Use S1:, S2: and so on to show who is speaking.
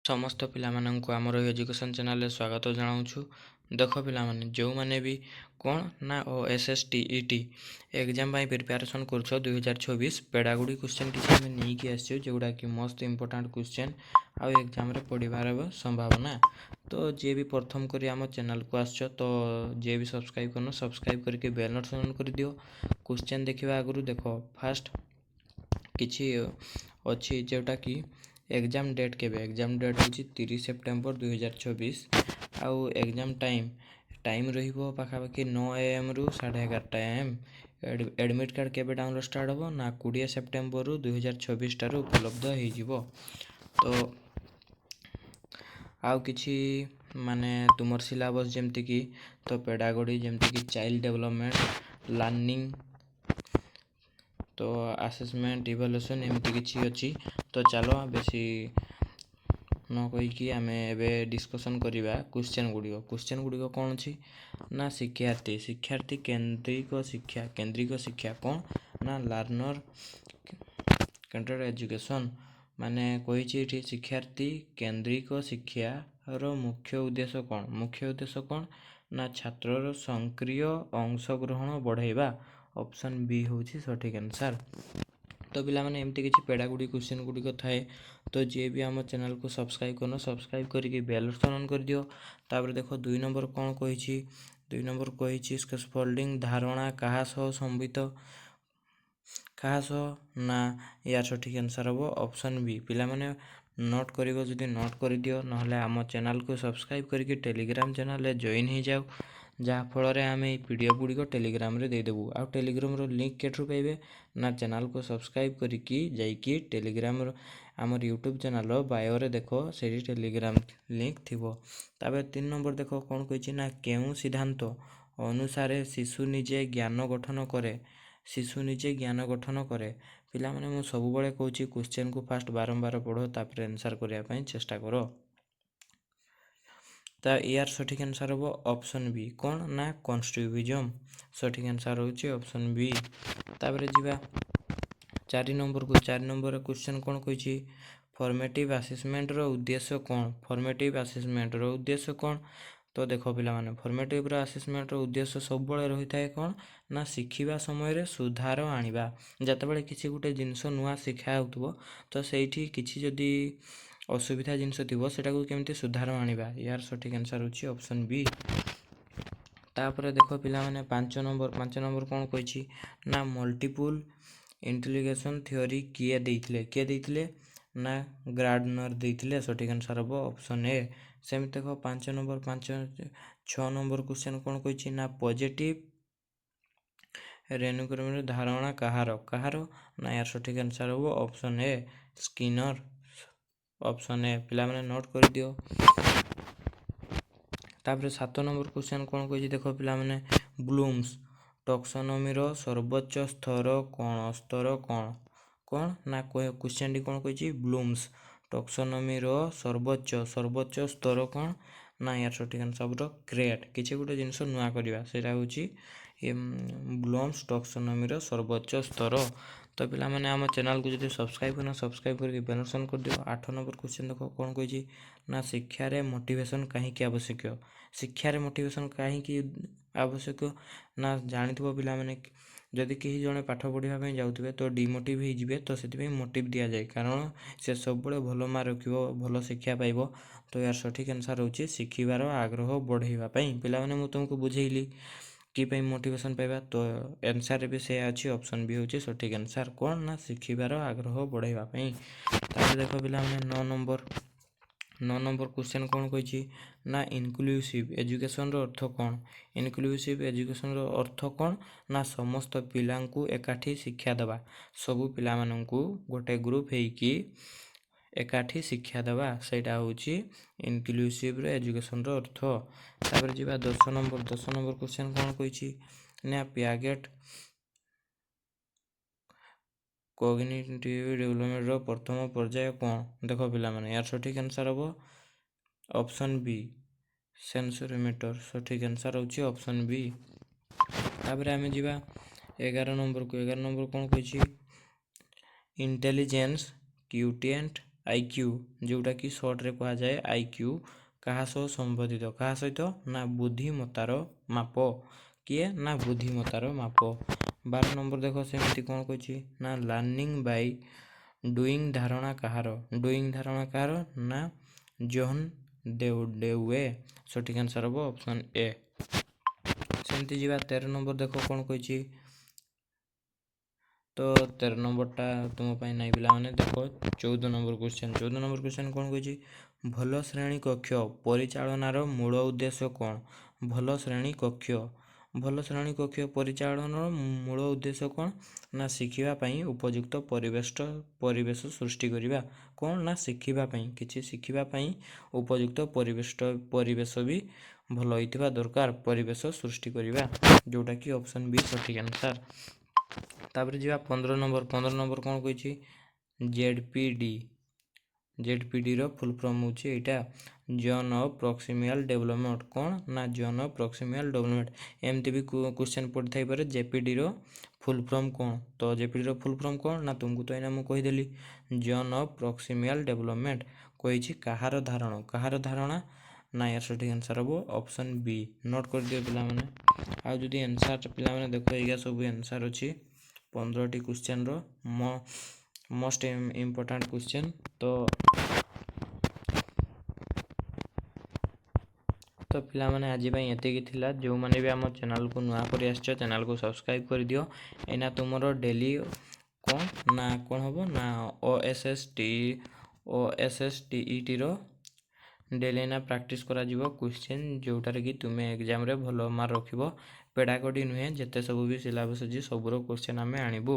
S1: ସମସ୍ତ ପିଲାମାନଙ୍କୁ ଆମର ଏଜୁକେସନ୍ ଚ୍ୟାନେଲରେ ସ୍ୱାଗତ ଜଣାଉଛୁ। ଦେଖ ପିଲାମାନେ, ଯେଉଁମାନେ ବି କ'ଣ ନା OSSTET ଏକ୍ଜାମ୍ ପାଇଁ ପ୍ରିପାରେସନ୍ କରୁଛ 2024 ପେଡ଼ାଗୁଡ଼ି କ୍ୱେଶ୍ଚନ୍ କିଛି ଆମେ ନେଇକି ଆସିଛୁ, ଯେଉଁଟାକି ମସ୍ତ ଇମ୍ପୋର୍ଟାଣ୍ଟ କ୍ୱେଶ୍ଚନ୍ ଆଉ ଏକ୍ଜାମ୍ରେ ପଡ଼ିବାର ସମ୍ଭାବନା। ତ ଯିଏ ବି ପ୍ରଥମ କରି ଆମ ଚ୍ୟାନେଲକୁ ଆସିଛ, ତ ଯିଏ ବି ସବସ୍କ୍ରାଇବ୍ କରିନ ସବସ୍କ୍ରାଇବ୍ କରିକି ବେଲ୍ ନୋଟିଫିକେସନ୍ କରିଦିଅ। କ୍ୱେଶ୍ଚନ୍ ଦେଖିବା ଆଗରୁ ଦେଖ, ଫାର୍ଷ୍ଟ କିଛି ଅଛି ଯେଉଁଟାକି एग्जाम डेट केबे एग्जाम डेट होची 30 सेप्टेम्बर 2024 आउ एग्जाम टाइम रहिबो पाखापाखि 9 AM रु 11:30 AM। एडमिट कार्ड केबे डाउनलोड स्टार्ट हो ना 20 सेप्टेम्बर रु 2024 टारू उपलब्ध हो जिवो। तो आउ किछि माने तुमर सिलेबस जेमति कि तो पेडागोडी जेमति कि चाइल्ड डेवलपमेंट लर्निंग तो असेसमेंट इवैल्यूएशन एमती किछि अछि। तो चलो बेसी न कहीकि आमे एबे डिस्कशन करिबा क्वेश्चन गुड़िक कौन अच्छी ना शिक्षार्थी केंद्रिक शिक्षा कौन ना लर्नर सेंटर्ड एजुकेशन माने कही शिक्षार्थी केंद्रिक शिक्षार मुख्य उद्देश्य कौन ना छात्रर सक्रिय अंशग्रहण बढ़ाइबा। ऑप्शन बी होची सठिक आंसर। तो पिला माने एमती किछि पेडागुडी क्वेश्चन गुड़िक थाए। तो जे भी आम चैनल को सब्सक्राइब करना सब्सक्राइब करके बेल ऑन कर दियो। तापर देखो 2 नंबर कौन कही 2 नंबर कही स्कैफोल्डिंग धारणा कहा सह संबित कहा सह ना यार सठिक आंसर हम ऑप्शन बी। पिला माने नोट करिवो जदि नोट कर दियो, नहले आम चैनल को सब्सक्राइब करके टेलीग्राम चैनल रे जॉइन हो जाओ, जहाँ फल आम पीडीएफ गुड़िक टेलीग्राम रे देदेबू। आ टेलीग्राम रो लिंक केठू पाइबे ना चैनल को सब्सक्राइब करके जाइकी टेलीग्राम आमर यूट्यूब चैनल बायो रे देखो से टेलीग्राम लिंक थिबो। ताबे 3 नंबर देखो कौन कही ना केउ सिद्धांत अनुसार शिशु निजे ज्ञान गठन करे। पिला माने मु सब बळे कहूची क्वेश्चन को फास्ट बारंबार पढ़ो, तापर आंसर करिया पई चेष्टा करो। ता यार सठिक आंसर हम ऑप्शन बी कौन ना कन्स्ट्रक्टिविज्म सठिक आंसर होची ऑप्शन बी। तापर जिबा 4 नंबर को 4 नंबर क्वेश्चन कौन कही फॉर्मेटिव असेसमेंट रो उद्देश्य कौन। तो देखो पिला माने फॉर्मेटिव रो असेसमेंट रो उद्देश्य सब बळे रही थाए कौन ना शिखिबा समय रे सुधार आनिबा। जते बळे किछि गुटे जिंस नुआ शिखा होतबो तो सेठी किछि जदी असुविधा जिंस थिबो सेटा को केमती सुधार आनिबा। यार सठिक आंसर होची ऑप्शन बी। तापर देखो पिला माने 5 नंबर कौन कही ना मल्टीपल इंटेलिजेंस थ्योरी किए देइथिले ना गार्डनर देइथिले सठिक आंसर हम ऑप्शन ए। सेम देखो 5 नंबर 6 नंबर क्वेश्चन कौन कही ना पॉजिटिव रेन्यूक्रोमेंट धारणा कहार ना यार सठिक आंसर हम option A Skinner option A. पिला माने नोट कर दियो। तापर 7 नंबर क्वेश्चन कौन कही देखो पिला माने ब्लूम्स टैक्सोनॉमी रो सर्वोच्च स्तर कौन ना क्वेश्चन टी कौन कही ब्लूम्स टैक्सोनॉमी रो सर्वोच्च स्तर कौन ना यार सठिक आंसर क्रिएट किछि गुटे जिंस नुआ करबा सेटा होची ब्लूम्स टैक्सोनॉमी रो सर्वोच्च स्तर। तो पिला माने आम चैनल को जदि सब्सक्राइब करना सब्सक्राइब करके बेल ऑन कर दियो। 8 नंबर क्वेश्चन देखो कौन कही ना शिक्षा रे मोटिवेशन काहेकि आवश्यक ना जानिथिबो पिला माने जदि केही जणे पाठ पढ़िबा पई जाउथिबे तो डिमोटिव हो जिवे, तो सेति पई मोटिव दिया जाय कारण से सब बळे भलो मार्क रखिबो भलो शिक्षा पाइबो। तो यार सठिक आंसर होची शिखिबार आग्रह बढ़ाइबा पई। पिला माने मु तुमको बुझेइली कि पई मोटिवेशन पाइबा, तो आंसर भी से अछि ऑप्शन बी होची सठिक आंसर कोन ना शिखिबार आग्रह बढ़ाइबा पई। तापर देखो पिला माने 9 नंबर क्वेश्चन कौन कही ना इनक्लूसिव एजुकेशन रो अर्थ कौन। इनक्लूसिव एजुकेशन रो अर्थ कौन ना समस्त पिलांकु एकाठी शिक्षा देवा, सबु पिला मानंकु गोटे ग्रुप हेकी एकाठी शिक्षा देवा सेटा होची इनक्लूसिव रो एजुकेशन रो अर्थ। तापर जिबा 10 नंबर क्वेश्चन कौन कही ना पियागेट कॉग्निटिव डेवलपमेंट रो प्रथम पर्याय कौन। देखो पिला माने यार सठिक आंसर हम ऑप्शन बी सेंसोरीमीटर सठिक आंसर होची ऑप्शन बी। तापर आमे जिबा 11 नंबर कौन कही इंटेलिजेंस क्यूटिएंट IQ ଯେଉଁଟାକି ସର୍ଟରେ କୁହାଯାଏ IQ କାହା ସହ ସମ୍ବନ୍ଧିତ, କାହା ସହିତ ନା ବୁଦ୍ଧିମତାର ମାପ। କିଏ ନା ବୁଦ୍ଧିମତାର ମାପ। 12 ନମ୍ବର ଦେଖ ସେମିତି କ'ଣ କହିଛି ନା ଲର୍ଣ୍ଣିଂ ବାଇ ଡୁଇଂ ଧାରଣା କାହାର, ଡୁଇଂ ଧାରଣା କାହାର ନା ଜନ୍ ଡେୱେ। ସଠିକ୍ ଆନ୍ସର୍ ହେବ ଅପସନ୍ ଏ। ସେମିତି ଯିବା 13 ନମ୍ବର ଦେଖ କ'ଣ କହିଛି, ତ 13 ନମ୍ବରଟା ତୁମ ପାଇଁ ନାହିଁ ପିଲାମାନେ। ଦେଖ 14 ନମ୍ବର କ୍ୱେଶ୍ଚନ୍, 14 ନମ୍ବର କ୍ୱେଶ୍ଚନ୍ କ'ଣ କହିଛି, ଭଲ ଶ୍ରେଣୀ କକ୍ଷ ପରିଚାଳନାର ମୂଳ ଉଦ୍ଦେଶ୍ୟ କ'ଣ? ଭଲ ଶ୍ରେଣୀ କକ୍ଷ, ଭଲ ଶ୍ରେଣୀ କକ୍ଷ ପରିଚାଳନାର ମୂଳ ଉଦ୍ଦେଶ୍ୟ କ'ଣ ନା ଶିଖିବା ପାଇଁ ଉପଯୁକ୍ତ ପରିବେଶ ସୃଷ୍ଟି କରିବା। କ'ଣ ନା ଶିଖିବା ପାଇଁ, କିଛି ଶିଖିବା ପାଇଁ ଉପଯୁକ୍ତ ପରିବେଶ ବି ଭଲ ହେଇଥିବା ଦରକାର, ପରିବେଶ ସୃଷ୍ଟି କରିବା, ଯେଉଁଟାକି ଅପସନ୍ ବି ସଠିକ୍ ଆନ୍ସର୍। ତାପରେ ଯିବା 15 ନମ୍ବର, 15 ନମ୍ବର କ'ଣ କହିଛି, ଜେଡ୍ପିଡିର ଫୁଲ୍ ଫର୍ମ ହେଉଛି ଏଇଟା ଜୋନ୍ ଅଫ୍ ପ୍ରକ୍ସିମାଲ୍ ଡେଭଲପମେଣ୍ଟ। କ'ଣ ନା ଜୋନ୍ ଅଫ୍ ପ୍ରକ୍ସିମାଲ୍ ଡେଭଲପମେଣ୍ଟ। ଏମିତି ବି କ୍ୱେଶ୍ଚନ୍ ପଡ଼ିଥାଇପାରେ ଜେପିଡିର ଫୁଲ୍ ଫର୍ମ କ'ଣ, ତ ଜେପିଡିର ଫୁଲ୍ ଫର୍ମ କ'ଣ ନା ତୁମକୁ ତ ଏଇନା ମୁଁ କହିଦେଲି ଜୋନ୍ ଅଫ୍ ପ୍ରକ୍ସିମାଲ୍ ଡେଭଲପମେଣ୍ଟ। କହିଛି କାହାର ଧାରଣା, କାହାର ଧାରଣା ନା ୟାର ସଠିକ୍ ଆନ୍ସର୍ ହେବ ଅପସନ୍ ବି। ନୋଟ୍ କରିଦିଅ ପିଲାମାନେ। ଆଉ ଯଦି ଆନ୍ସର୍ ପିଲାମାନେ ଦେଖ ଏଇଗା ସବୁ ଆନ୍ସର୍ ଅଛି 15ଟି କ୍ୱେଶ୍ଚନ୍ର ମୋଷ୍ଟ ଇମ୍ପୋର୍ଟାଣ୍ଟ କ୍ୱେଶ୍ଚନ୍। ତ ପିଲାମାନେ ଆଜି ପାଇଁ ଏତିକି ଥିଲା। ଯେଉଁମାନେ ବି ଆମ ଚ୍ୟାନେଲ୍କୁ ନୂଆ କରି ଆସିଛ ଚ୍ୟାନେଲ୍କୁ ସବସ୍କ୍ରାଇବ୍ କରିଦିଅ। ଏଇନା ତୁମର ଡେଲି କ'ଣ ନା କ'ଣ ହେବ ନା OSSTETର ଡେଲି ଏଇନା ପ୍ରାକ୍ଟିସ୍ କରାଯିବ କ୍ୱେଶ୍ଚନ୍, ଯେଉଁଟାରେ କି ତୁମେ ଏକ୍ଜାମ୍ରେ ଭଲ ମାର୍କ ରଖିବ। ପେଡ଼ାଗୋଡ଼ି ନୁହେଁ, ଯେତେ ସବୁ ବି ସିଲାବସ୍ ଅଛି ସବୁର କ୍ୱେଶ୍ଚନ୍ ଆମେ ଆଣିବୁ।